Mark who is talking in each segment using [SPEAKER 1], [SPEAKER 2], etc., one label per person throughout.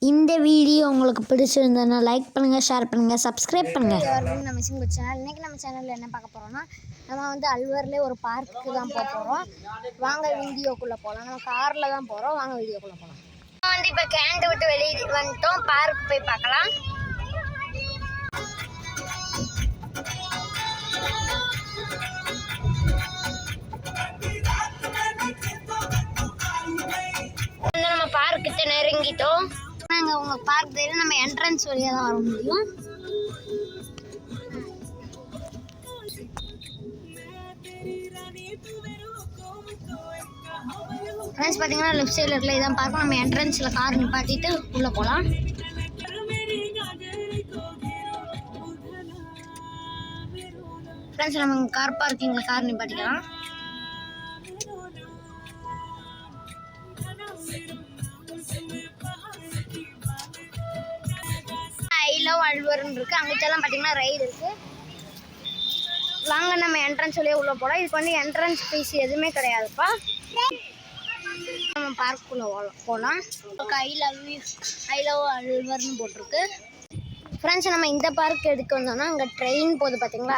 [SPEAKER 1] இந்த வீடியோ உங்களுக்கு பிடிச்சிருந்ததுன்னா லைக் பண்ணுங்கள், ஷேர் பண்ணுங்கள், சப்ஸ்கிரைப் பண்ணுங்கள்.
[SPEAKER 2] நம்ம சிங்கு சேனல். இன்றைக்கி நம்ம சேனலில் என்ன பார்க்க போகிறோம்னா, நம்ம வந்து அல்வர்லேயே ஒரு பார்க்கு தான் போக போகிறோம். வாங்க வீடியோக்குள்ளே போகலாம். நம்ம காரில் தான் போகிறோம். வாங்க வீடியோக்குள்ளே போகலாம். நம்ம வந்து இப்போ கேண்டை விட்டு வெளியே வந்துட்டோம். பார்க் போய் பார்க்கலாம். நம்ம பார்க்கிட்ட நெருங்கிட்டோம். நாங்கள் உங்கள் பார்க் தெரியும், நம்ம என்ட்ரன்ஸ் வழியாக தான் வர முடியும். ஃப்ரெண்ட்ஸ் பார்த்தீங்கன்னா லெஃப்ட் சைடில் இருக்கல இதான் பார்க்க. நம்ம என்ட்ரன்ஸில் கார் நிப்பாட்டிட்டு உள்ளே போகலாம். ஃப்ரெண்ட்ஸ் நம்ம கார் பார்க்கிங்கில் கார் நிப்பாட்டிக்கலாம். அல்வர்னு இருக்கு. அங்கிட்டெல்லாம் பார்த்தீங்கன்னா ரைடு இருக்கு. வாங்க நம்ம என்ட்ரன்ஸ் வழியாக உள்ளே போகலாம். இதுக்கு வந்து என்ட்ரன்ஸ் ஃபீஸ் எதுவுமே கிடையாதுப்பா. நம்ம பார்க்குள்ளே போகலாம். ஐ லவ் அல்வர்னு போட்டிருக்கு. ஃப்ரெண்ட்ஸ் நம்ம இந்த பார்க் எதுக்கு வந்தோம்னா, அங்கே ட்ரெயின் போகுது பார்த்தீங்களா,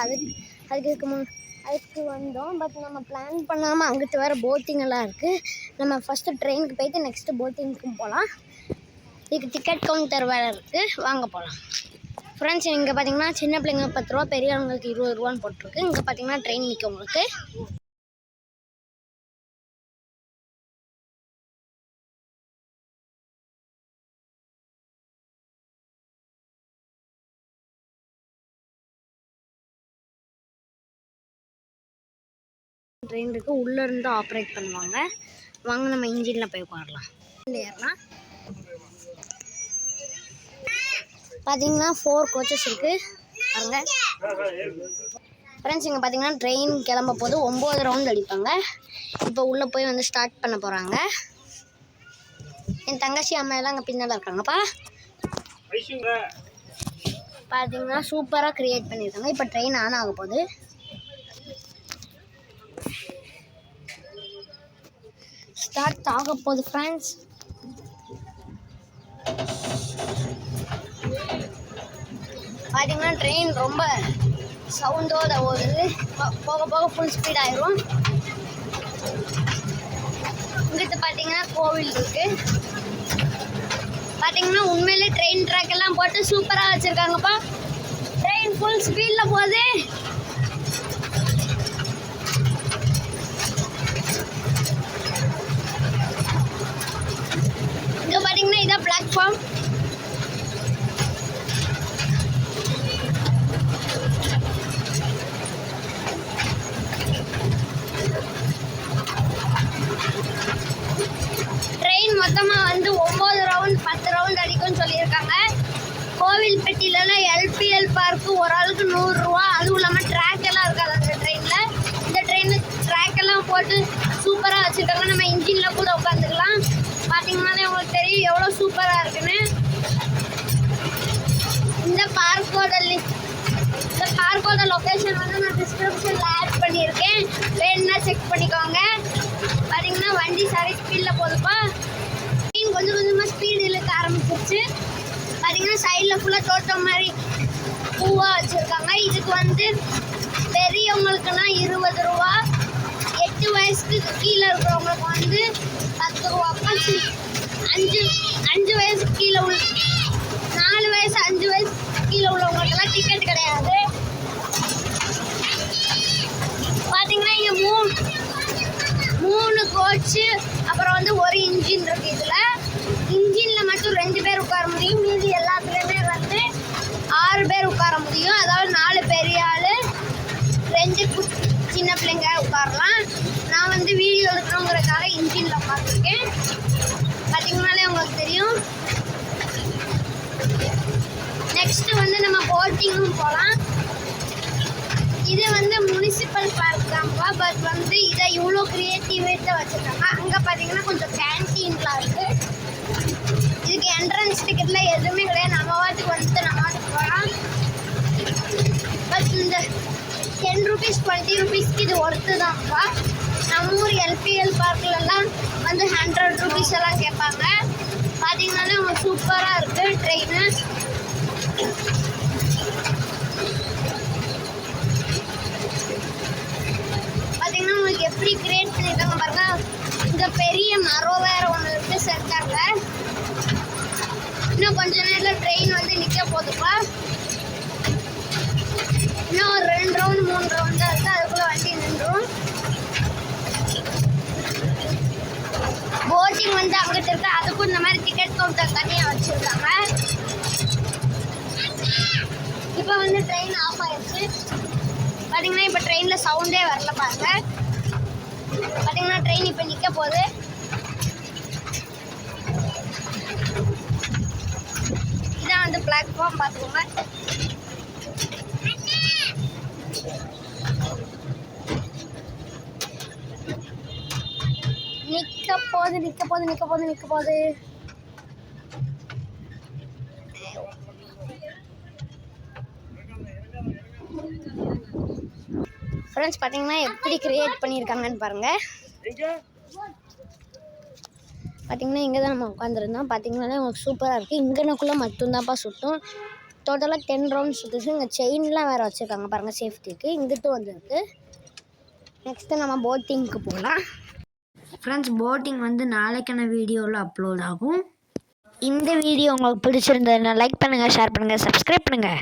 [SPEAKER 2] அதுக்கு வந்தோம். பட் நம்ம பிளான் பண்ணாமல் அங்கிட்டு வேறு போட்டிங் எல்லாம் இருக்குது. நம்ம ஃபஸ்ட்டு ட்ரெயினுக்கு போயிட்டு நெக்ஸ்ட்டு போட்டிங்க்கும் போகலாம். இதுக்கு டிக்கெட் கவுண்டர் வேறு இருக்குது. வாங்க போகலாம். ஃப்ரெண்ட்ஸ் இங்கே பார்த்தீங்கன்னா சின்ன பிள்ளைங்க 10 ரூபா, பெரியவங்களுக்கு 20 ரூபான்னு போட்டிருக்கு. இங்கே பார்த்தீங்கன்னா ட்ரெயின் நிற்கும் உங்களுக்கு. ட்ரெயின் இருக்குது, உள்ளேருந்து ஆப்ரேட் பண்ணுவாங்க. வாங்க நம்ம இன்ஜினில் போய் உட்காரலாம். ஏறலாம். பார்த்தீங்கன்னா 4 கோச்சஸ் இருக்குது பாருங்க. ஃப்ரெண்ட்ஸ் இங்கே பார்த்தீங்கன்னா ட்ரெயின் கிளம்ப போது 9 ரவுண்ட் அடிப்பாங்க. இப்போ உள்ளே போய் வந்து ஸ்டார்ட் பண்ண போகிறாங்க. என் தங்கச்சி அம்மா எல்லாம் அங்கே பின்னால் இருக்காங்கப்பா. பார்த்தீங்கன்னா சூப்பராக க்ரியேட் பண்ணியிருக்காங்க. இப்போ ட்ரெயின் ஆன் ஆக போகுது. ஸ்டார்ட் ஆக போகுது ஃப்ரெண்ட்ஸ். பார்த்தீங்கன்னா ட்ரெயின் ரொம்ப சவுண்டோட ஓடுது. போக போக ஃபுல் ஸ்பீட் ஆயிரும். இங்கிட்ட பார்த்தீங்கன்னா கோவில் இருக்கு. பார்த்தீங்கன்னா உண்மையிலே ட்ரெயின் ட்ராக் எல்லாம் போட்டு சூப்பராக வச்சுருக்காங்கப்பா. ட்ரெயின் ஃபுல் ஸ்பீடில் போகுது. இங்கே பார்த்தீங்கன்னா இதான் பிளாட்ஃபார்ம். மொத்தமாக வந்து 9 ரவுண்ட் 10 ரவுண்ட் அடிக்கும்னு சொல்லியிருக்காங்க. கோவில்பட்டியிலலாம் எல்பிஎல் பார்க்கு ஒரு ஆளுக்கு 100 ரூபா. அதுவும் இல்லாமல் ட்ராக் எல்லாம் இருக்காது அந்த ட்ரெயினில். இந்த ட்ரெயினில் ட்ராக் எல்லாம் போட்டு சூப்பராக வச்சுருக்காங்க. நம்ம இன்ஜினில் கூட உட்காந்துக்கலாம். பார்த்தீங்கன்னாலே உங்களுக்கு தெரியும் எவ்வளோ சூப்பராக இருக்குன்னு. இந்த பார்க்கோட லொக்கேஷன் வந்து நான் டிஸ்கிரிப்ஷனில் ஆட் பண்ணியிருக்கேன். வேணும்னா செக் பண்ணிக்கோங்க. பார்த்தீங்கன்னா வண்டி சரி ஸ்பீடில் போகுதுப்பா. கொஞ்சம் கொஞ்சமாக ஸ்பீடு இழுக்க ஆரம்பிச்சிருச்சு. பார்த்தீங்கன்னா சைடில் ஃபுல்லாக தோட்டம் மாதிரி பூவாக வச்சுருக்காங்க. இதுக்கு வந்து பெரியவங்களுக்குன்னா 20 ரூபா, 8 வயசுக்கு கீழே இருக்கிறவங்களுக்கு வந்து 10 ரூபாப்பா. 5 வயசுக்கு கீழே 4 வயசு 5 வயசு கீழே உள்ளவங்களுக்கெல்லாம் டிக்கெட் கிடையாது. பார்த்தீங்கன்னா இங்கே 3 கோச்சு, அப்புறம் வந்து ஒரு இன்ஜின் இருக்குது. இன்ஜினில் மட்டும் 2 பேர் உட்கார முடியும். மீதி எல்லாத்துலேயுமே வந்து 6 பேர் உட்கார முடியும். அதாவது 4 பெரிய ஆள், 2 சின்ன பிள்ளைங்க உட்காரலாம். நான் வந்து வீடியோ எடுக்கணுங்கிறதுக்காக இன்ஜினில் உட்காந்துருக்கேன். பார்த்தீங்கன்னாலே உங்களுக்கு தெரியும். நெக்ஸ்ட்டு வந்து நம்ம போட்டிங்கும் போகலாம். இது வந்து முனிசிபல் பார்க் தான்ப்பா. பட் வந்து இதை இவ்வளோ க்ரியேட்டிவிட்டாக வச்சுருக்காங்க. அங்கே பார்த்தீங்கன்னா கொஞ்சம் கேன்டீன்லாம் இருக்குது. இதுக்கு என்ட்ரன்ஸ் டிக்கெட்டில் எதுவுமே கிடையாது. நம்ம வாட்டுக்கு வந்துட்டு நம்ம வாட்டுக்கு போகலாம். பட் இந்த 10 rupees 20 rupeesக்கு இது ஒர்த்து தான்ப்பா. நம்ம ஊர் எல்பிஎல் பார்க்லலாம் வந்து 100 rupees எல்லாம் கேட்பாங்க. பார்த்தீங்கன்னா உங்களுக்கு சூப்பராக இன்னும் கொஞ்ச நேரத்தில் ட்ரெயின் வந்து நிற்க போகுதுப்பா. இன்னும் ஒரு 2 ரவுண்ட் 3 ரவுண்ட் தான் இருக்குது, அதுக்குள்ளே வண்டி நின்றும். போட்டிங் வந்து அங்கிட்டு இருக்கு, அதுக்கும் இந்த மாதிரி டிக்கெட் கவுண்டர் தனியாக வச்சுருக்காங்க. இப்போ வந்து ட்ரெயின் ஆஃப் ஆயிடுச்சு. பார்த்தீங்கன்னா இப்போ ட்ரெயினில் சவுண்டே வரல பாருங்க. பார்த்தீங்கன்னா ட்ரெயின் இப்போ நிற்க போகுது. இதான் வந்து பிளாட்ஃபார்ம் பார்த்துக்கோங்க. நிற்க போகுது. ஃப்ரெண்ட்ஸ் பார்த்தீங்கன்னா எப்படி கிரியேட் பண்ணியிருக்காங்கன்னு பாருங்கள். பார்த்தீங்கன்னா இங்கே தான் நம்ம உட்காந்துருந்தோம். பார்த்தீங்கன்னா உங்களுக்கு சூப்பராக இருக்குது. இங்கனக்குள்ளே மட்டும்தான்ப்பா சுற்றும். டோட்டலாக 10 ரவுண்ட் சுற்றுச்சு. இங்கே செயின்லாம் வேறு வச்சுருக்காங்க பாருங்கள் சேஃப்டிக்கு. இங்கிட்டும் வந்துருக்கு. நெக்ஸ்ட்டு நம்ம போட்டிங்க்கு போகலாம்.
[SPEAKER 1] ஃப்ரெண்ட்ஸ் போட்டிங் வந்து நாளைக்கான வீடியோவில் அப்லோட் ஆகும். இந்த வீடியோ உங்களுக்கு பிடிச்சிருந்ததுன்னா லைக் பண்ணுங்கள், ஷேர் பண்ணுங்கள், சப்ஸ்கிரைப் பண்ணுங்கள்.